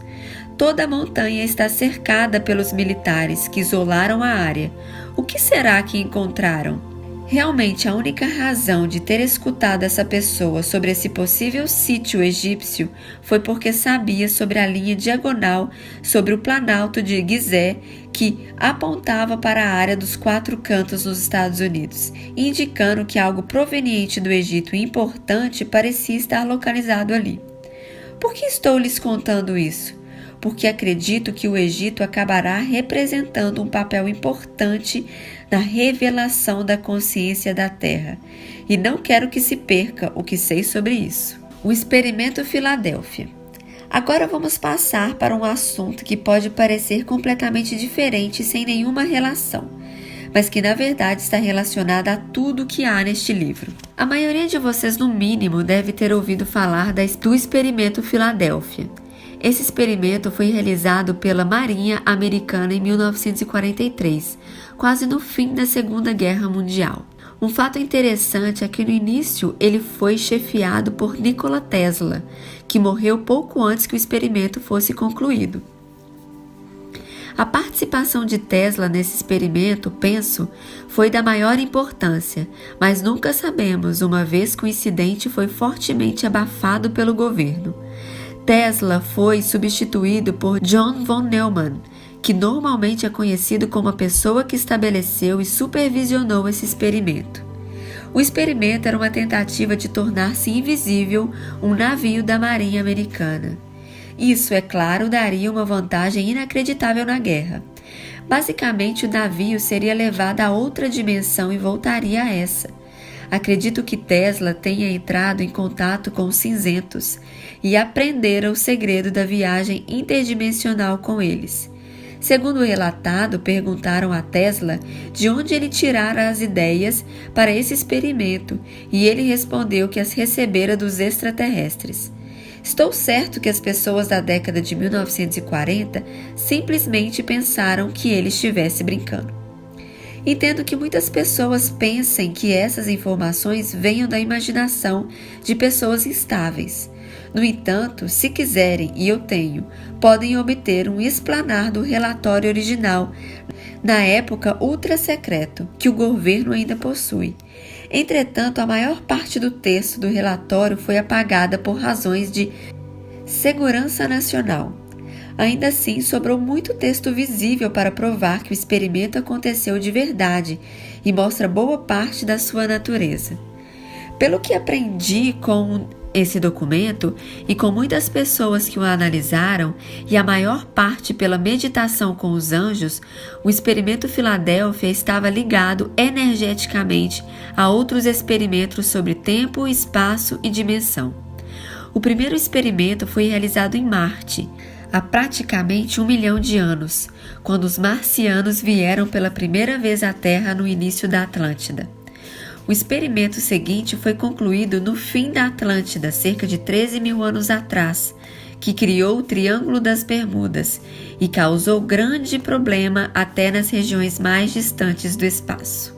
Toda a montanha está cercada pelos militares que isolaram a área. O que será que encontraram? Realmente, a única razão de ter escutado essa pessoa sobre esse possível sítio egípcio foi porque sabia sobre a linha diagonal sobre o planalto de Gizé que apontava para a área dos 4 cantos nos Estados Unidos, indicando que algo proveniente do Egito importante parecia estar localizado ali. Por que estou lhes contando isso? Porque acredito que o Egito acabará representando um papel importante na revelação da consciência da Terra, e não quero que se perca o que sei sobre isso. O experimento Filadélfia. Agora vamos passar para um assunto que pode parecer completamente diferente e sem nenhuma relação, mas que na verdade está relacionado a tudo que há neste livro. A maioria de vocês, no mínimo, deve ter ouvido falar do experimento Filadélfia. Esse experimento foi realizado pela Marinha Americana em 1943, quase no fim da Segunda Guerra Mundial. Um fato interessante é que no início ele foi chefiado por Nikola Tesla, que morreu pouco antes que o experimento fosse concluído. A participação de Tesla nesse experimento, penso, foi da maior importância, mas nunca sabemos, uma vez que o incidente foi fortemente abafado pelo governo. Tesla foi substituído por John von Neumann, que normalmente é conhecido como a pessoa que estabeleceu e supervisionou esse experimento. O experimento era uma tentativa de tornar-se invisível um navio da Marinha Americana. Isso, é claro, daria uma vantagem inacreditável na guerra. Basicamente, o navio seria levado a outra dimensão e voltaria a essa. Acredito que Tesla tenha entrado em contato com os cinzentos e aprendera o segredo da viagem interdimensional com eles. Segundo o relatado, perguntaram a Tesla de onde ele tirara as ideias para esse experimento e ele respondeu que as recebera dos extraterrestres. Estou certo que as pessoas da década de 1940 simplesmente pensaram que ele estivesse brincando. Entendo que muitas pessoas pensem que essas informações venham da imaginação de pessoas instáveis. No entanto, se quiserem, e eu tenho, podem obter um explanar do relatório original, na época ultra secreto, que o governo ainda possui. Entretanto, a maior parte do texto do relatório foi apagada por razões de segurança nacional. Ainda assim, sobrou muito texto visível para provar que o experimento aconteceu de verdade e mostra boa parte da sua natureza. Pelo que aprendi com esse documento e com muitas pessoas que o analisaram, e a maior parte pela meditação com os anjos, o experimento Filadélfia estava ligado energeticamente a outros experimentos sobre tempo, espaço e dimensão. O primeiro experimento foi realizado em Marte, há praticamente 1 milhão de anos, quando os marcianos vieram pela primeira vez à Terra no início da Atlântida. O experimento seguinte foi concluído no fim da Atlântida, cerca de 13.000 anos atrás, que criou o Triângulo das Bermudas e causou grande problema até nas regiões mais distantes do espaço.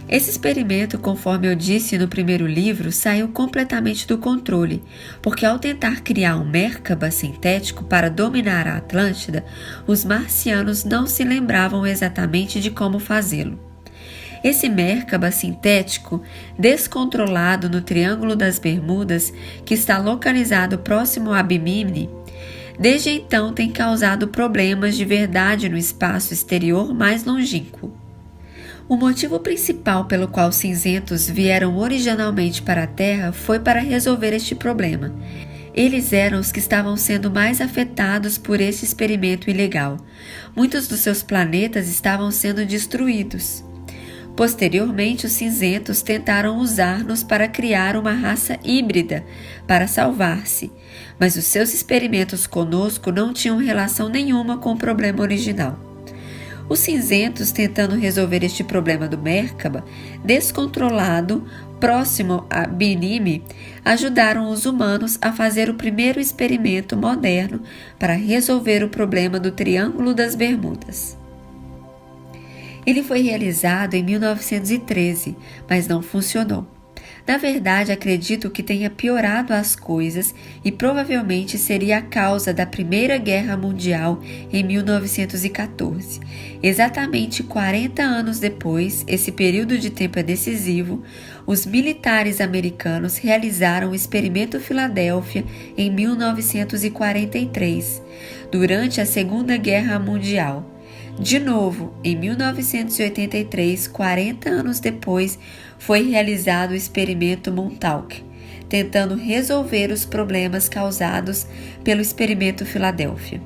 Esse experimento, conforme eu disse no primeiro livro, saiu completamente do controle, porque ao tentar criar um Merkaba sintético para dominar a Atlântida, os marcianos não se lembravam exatamente de como fazê-lo. Esse Merkaba sintético, descontrolado no Triângulo das Bermudas, que está localizado próximo a Bimini, desde então tem causado problemas de verdade no espaço exterior mais longínquo. O motivo principal pelo qual os cinzentos vieram originalmente para a Terra foi para resolver este problema. Eles eram os que estavam sendo mais afetados por esse experimento ilegal. Muitos dos seus planetas estavam sendo destruídos. Posteriormente, os cinzentos tentaram usar-nos para criar uma raça híbrida para salvar-se, mas os seus experimentos conosco não tinham relação nenhuma com o problema original. Os cinzentos, tentando resolver este problema do Merkaba, descontrolado, próximo a Binime, ajudaram os humanos a fazer o primeiro experimento moderno para resolver o problema do Triângulo das Bermudas. Ele foi realizado em 1913, mas não funcionou. Na verdade, acredito que tenha piorado as coisas e provavelmente seria a causa da Primeira Guerra Mundial em 1914. Exatamente 40 anos depois, esse período de tempo é decisivo, os militares americanos realizaram o Experimento Filadélfia em 1943, durante a Segunda Guerra Mundial. De novo, em 1983, 40 anos depois, foi realizado o experimento Montauk, tentando resolver os problemas causados pelo experimento Filadélfia.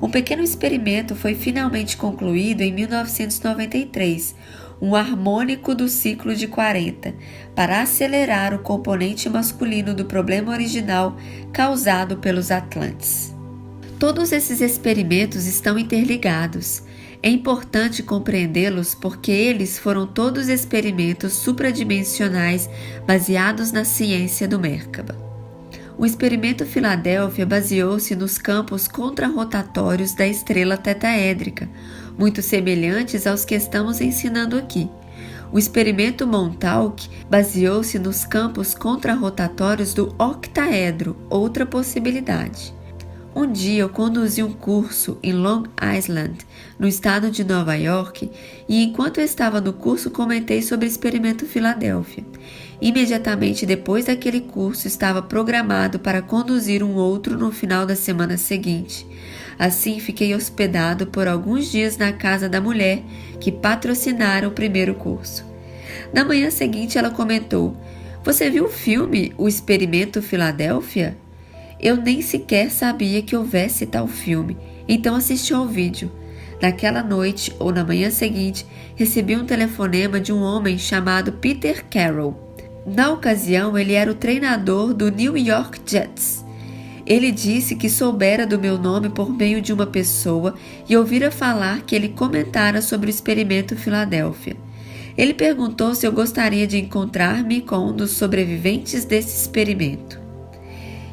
Um pequeno experimento foi finalmente concluído em 1993, um harmônico do ciclo de 40, para acelerar o componente masculino do problema original causado pelos Atlantes. Todos esses experimentos estão interligados. É importante compreendê-los porque eles foram todos experimentos supradimensionais baseados na ciência do Merkaba. O experimento Filadélfia baseou-se nos campos contrarrotatórios da estrela tetaédrica, muito semelhantes aos que estamos ensinando aqui. O experimento Montauk baseou-se nos campos contrarrotatórios do octaedro, outra possibilidade. Um dia eu conduzi um curso em Long Island, no estado de Nova York, e enquanto eu estava no curso comentei sobre o experimento Filadélfia. Imediatamente depois daquele curso estava programado para conduzir um outro no final da semana seguinte. Assim fiquei hospedado por alguns dias na casa da mulher que patrocinara o primeiro curso. Na manhã seguinte ela comentou: "Você viu o filme O Experimento Filadélfia?" Eu nem sequer sabia que houvesse tal filme, então assisti ao vídeo. Naquela noite, ou na manhã seguinte, recebi um telefonema de um homem chamado Peter Carroll. Na ocasião, ele era o treinador do New York Jets. Ele disse que soubera do meu nome por meio de uma pessoa e ouvira falar que ele comentara sobre o experimento Filadélfia. Ele perguntou se eu gostaria de encontrar-me com um dos sobreviventes desse experimento.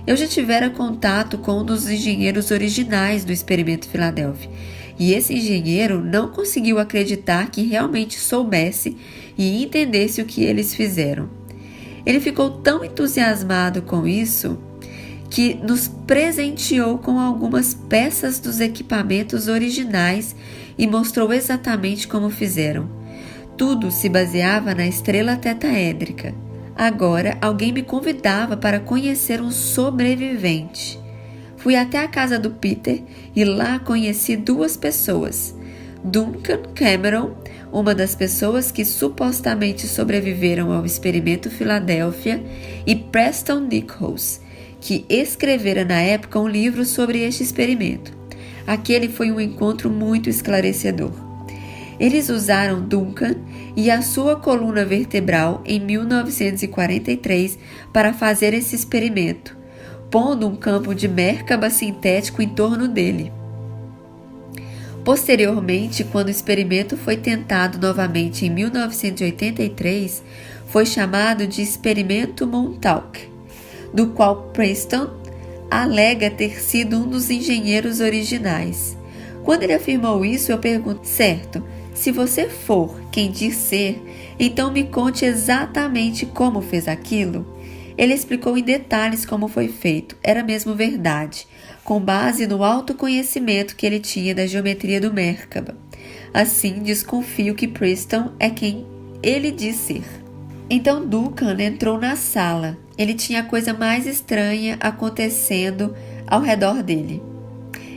Eu já tivera contato com um dos engenheiros originais do experimento Filadélfia, e esse engenheiro não conseguiu acreditar que realmente soubesse e entendesse o que eles fizeram. Ele ficou tão entusiasmado com isso que nos presenteou com algumas peças dos equipamentos originais e mostrou exatamente como fizeram. Tudo se baseava na estrela tetaédrica. Agora, alguém me convidava para conhecer um sobrevivente. Fui até a casa do Peter e lá conheci duas pessoas. Duncan Cameron, uma das pessoas que supostamente sobreviveram ao experimento Filadélfia, e Preston Nichols, que escrevera na época um livro sobre este experimento. Aquele foi um encontro muito esclarecedor. Eles usaram Duncan e a sua coluna vertebral em 1943 para fazer esse experimento, pondo um campo de Merkaba sintético em torno dele. Posteriormente, quando o experimento foi tentado novamente em 1983, foi chamado de Experimento Montauk, do qual Preston alega ter sido um dos engenheiros originais. Quando ele afirmou isso, eu pergunto: certo, se você for quem diz ser, então me conte exatamente como fez aquilo. Ele explicou em detalhes como foi feito. Era mesmo verdade, com base no autoconhecimento que ele tinha da geometria do Merkaba. Assim, desconfio que Preston é quem ele diz ser. Então Duncan entrou na sala. Ele tinha a coisa mais estranha acontecendo ao redor dele.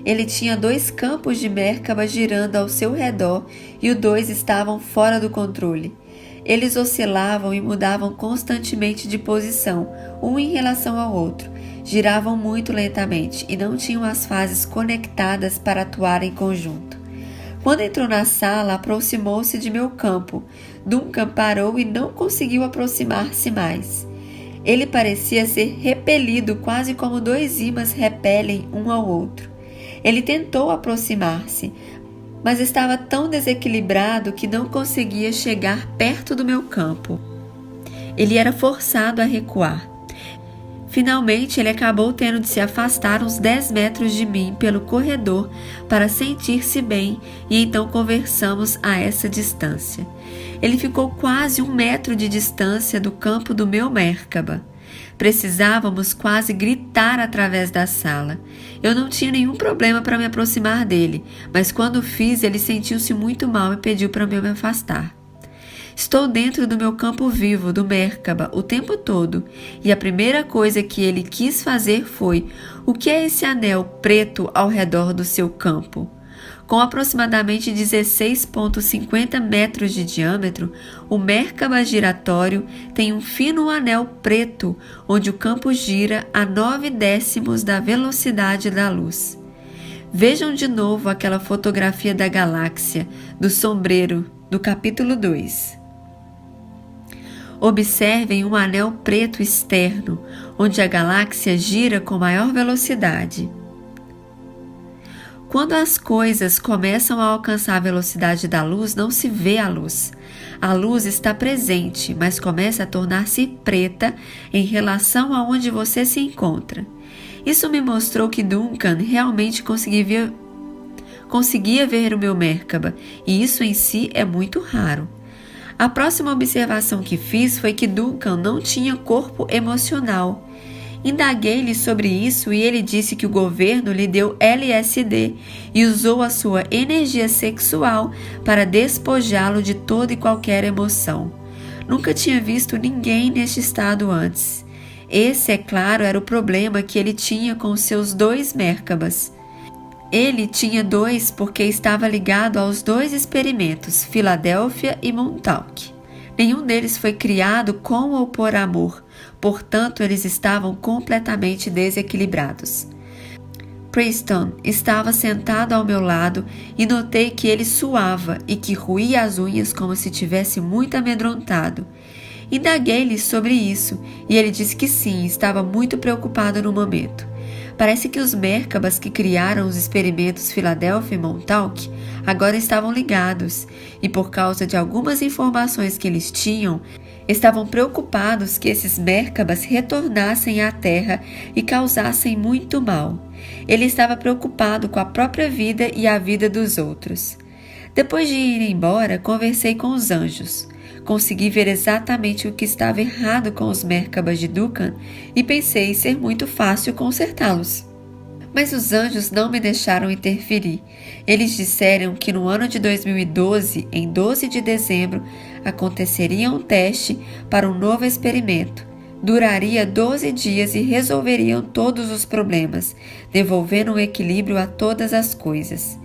Ele tinha dois campos de Merkaba girando ao seu redor e os dois estavam fora do controle. Eles oscilavam e mudavam constantemente de posição, um em relação ao outro. Giravam muito lentamente e não tinham as fases conectadas para atuar em conjunto. Quando entrou na sala, aproximou-se de meu campo. Duncan parou e não conseguiu aproximar-se mais. Ele parecia ser repelido, quase como dois ímãs repelem um ao outro. Ele tentou aproximar-se, mas estava tão desequilibrado que não conseguia chegar perto do meu campo. Ele era forçado a recuar. Finalmente, ele acabou tendo de se afastar uns 10 metros de mim pelo corredor para sentir-se bem, e então conversamos a essa distância. Ele ficou quase 1 metro de distância do campo do meu Merkaba. Precisávamos quase gritar através da sala. Eu não tinha nenhum problema para me aproximar dele, mas quando fiz, ele sentiu-se muito mal e pediu para eu me afastar. Estou dentro do meu campo vivo, do Merkaba, o tempo todo, e a primeira coisa que ele quis fazer foi: o que é esse anel preto ao redor do seu campo? Com aproximadamente 16,50 metros de diâmetro, o Merkaba giratório tem um fino anel preto, onde o campo gira a 9/10 da velocidade da luz. Vejam de novo aquela fotografia da galáxia, do sombreiro, do capítulo 2. Observem um anel preto externo, onde a galáxia gira com maior velocidade. Quando as coisas começam a alcançar a velocidade da luz, não se vê a luz. A luz está presente, mas começa a tornar-se preta em relação a onde você se encontra. Isso me mostrou que Duncan realmente conseguia ver o meu Merkaba, e isso em si é muito raro. A próxima observação que fiz foi que Duncan não tinha corpo emocional. Indaguei-lhe sobre isso e ele disse que o governo lhe deu LSD e usou a sua energia sexual para despojá-lo de toda e qualquer emoção. Nunca tinha visto ninguém neste estado antes. Esse, é claro, era o problema que ele tinha com os seus 2 Merkabas. Ele tinha 2 porque estava ligado aos 2 experimentos, Filadélfia e Montauk. Nenhum deles foi criado com ou por amor, portanto eles estavam completamente desequilibrados. Preston estava sentado ao meu lado e notei que ele suava e que roía as unhas como se tivesse muito amedrontado. Indaguei-lhe sobre isso e ele disse que sim, estava muito preocupado no momento. Parece que os Merkabas que criaram os experimentos Filadélfia e Montauk agora estavam ligados e, por causa de algumas informações que eles tinham, estavam preocupados que esses Merkabas retornassem à Terra e causassem muito mal. Ele estava preocupado com a própria vida e a vida dos outros. Depois de ir embora, conversei com os anjos. Consegui ver exatamente o que estava errado com os Merkabas de Duncan e pensei ser muito fácil consertá-los. Mas os anjos não me deixaram interferir. Eles disseram que no ano de 2012, em 12 de dezembro, aconteceria um teste para um novo experimento. Duraria 12 dias e resolveriam todos os problemas, devolvendo o equilíbrio a todas as coisas.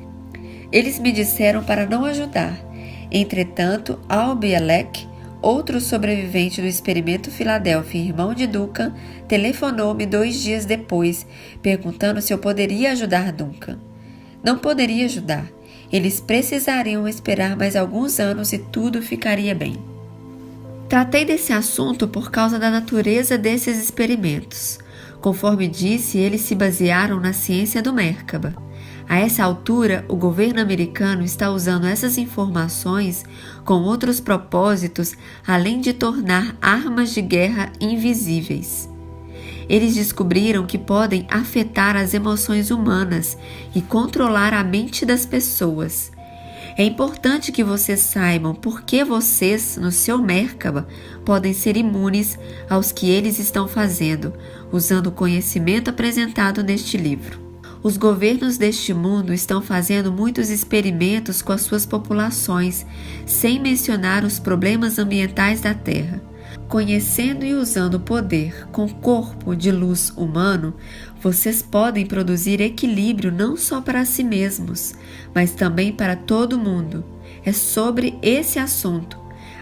Eles me disseram para não ajudar. Entretanto, Al Bielek, outro sobrevivente do experimento Filadélfia e irmão de Duncan, telefonou-me 2 dias depois, perguntando se eu poderia ajudar Duncan. Não poderia ajudar. Eles precisariam esperar mais alguns anos e tudo ficaria bem. Tratei desse assunto por causa da natureza desses experimentos. Conforme disse, eles se basearam na ciência do Merkaba. A essa altura, o governo americano está usando essas informações com outros propósitos, além de tornar armas de guerra invisíveis. Eles descobriram que podem afetar as emoções humanas e controlar a mente das pessoas. É importante que vocês saibam por que vocês, no seu Merkaba, podem ser imunes aos que eles estão fazendo, usando o conhecimento apresentado neste livro. Os governos deste mundo estão fazendo muitos experimentos com as suas populações, sem mencionar os problemas ambientais da Terra. Conhecendo e usando o poder com corpo de luz humano, vocês podem produzir equilíbrio não só para si mesmos, mas também para todo mundo. É sobre esse assunto.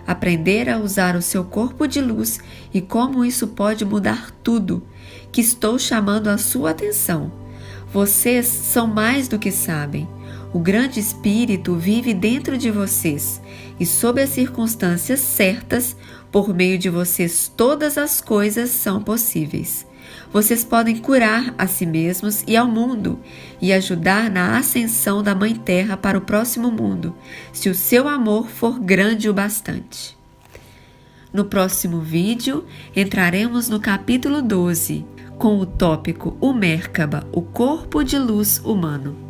Aprender a usar o seu corpo de luz e como isso pode mudar tudo, que estou chamando a sua atenção. Vocês são mais do que sabem. O grande espírito vive dentro de vocês e, sob as circunstâncias certas, por meio de vocês todas as coisas são possíveis. Vocês podem curar a si mesmos e ao mundo e ajudar na ascensão da Mãe Terra para o próximo mundo, se o seu amor for grande o bastante. No próximo vídeo, entraremos no capítulo 12, com o tópico O Merkaba, o corpo de luz humano.